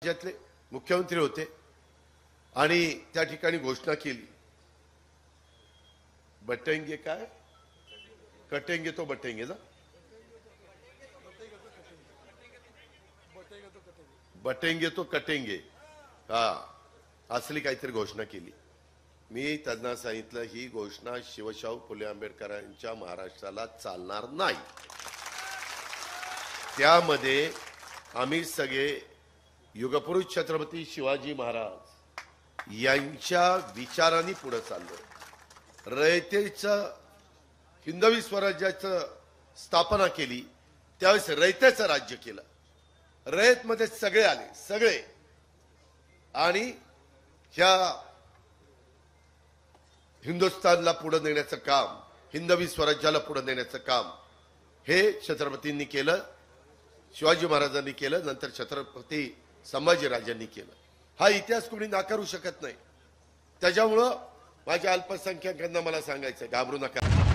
राज्यातले मुख्यमंत्री होते आणि त्या ठिकाणी घोषणा केली, बटेंगे काय कटेंगे तो बटेंगे ना, बटेंगे तो कटेंगे, हा असली काहीतरी घोषणा केली। मी त्यांना सांगितलं ही घोषणा शिवशाहू फुले आंबेडकरांच्या महाराष्ट्राला चालणार नाही। त्यामध्ये आम्ही सगळे युगपुरुष छत्रपती शिवाजी महाराज यांच्या विचारांनी पुढे चाललो। रयतेचं हिंदवी स्वराज्याचं स्थापना केली, त्यावेळेस रयतेचं राज्य केलं, रयतमध्ये सगळे आले सगळे, आणि ह्या हिंदुस्थानला पुढे नेण्याचं काम, हिंदवी स्वराज्याला पुढे नेण्याचं काम हे छत्रपतींनी केलं, शिवाजी महाराजांनी केलं, नंतर छत्रपती संभाजीराजांनी केलं। हा इतिहास कोणी नाकारू शकत नाही। त्याच्यामुळं माझ्या अल्पसंख्याकांना मला सांगायचं, घाबरू नका।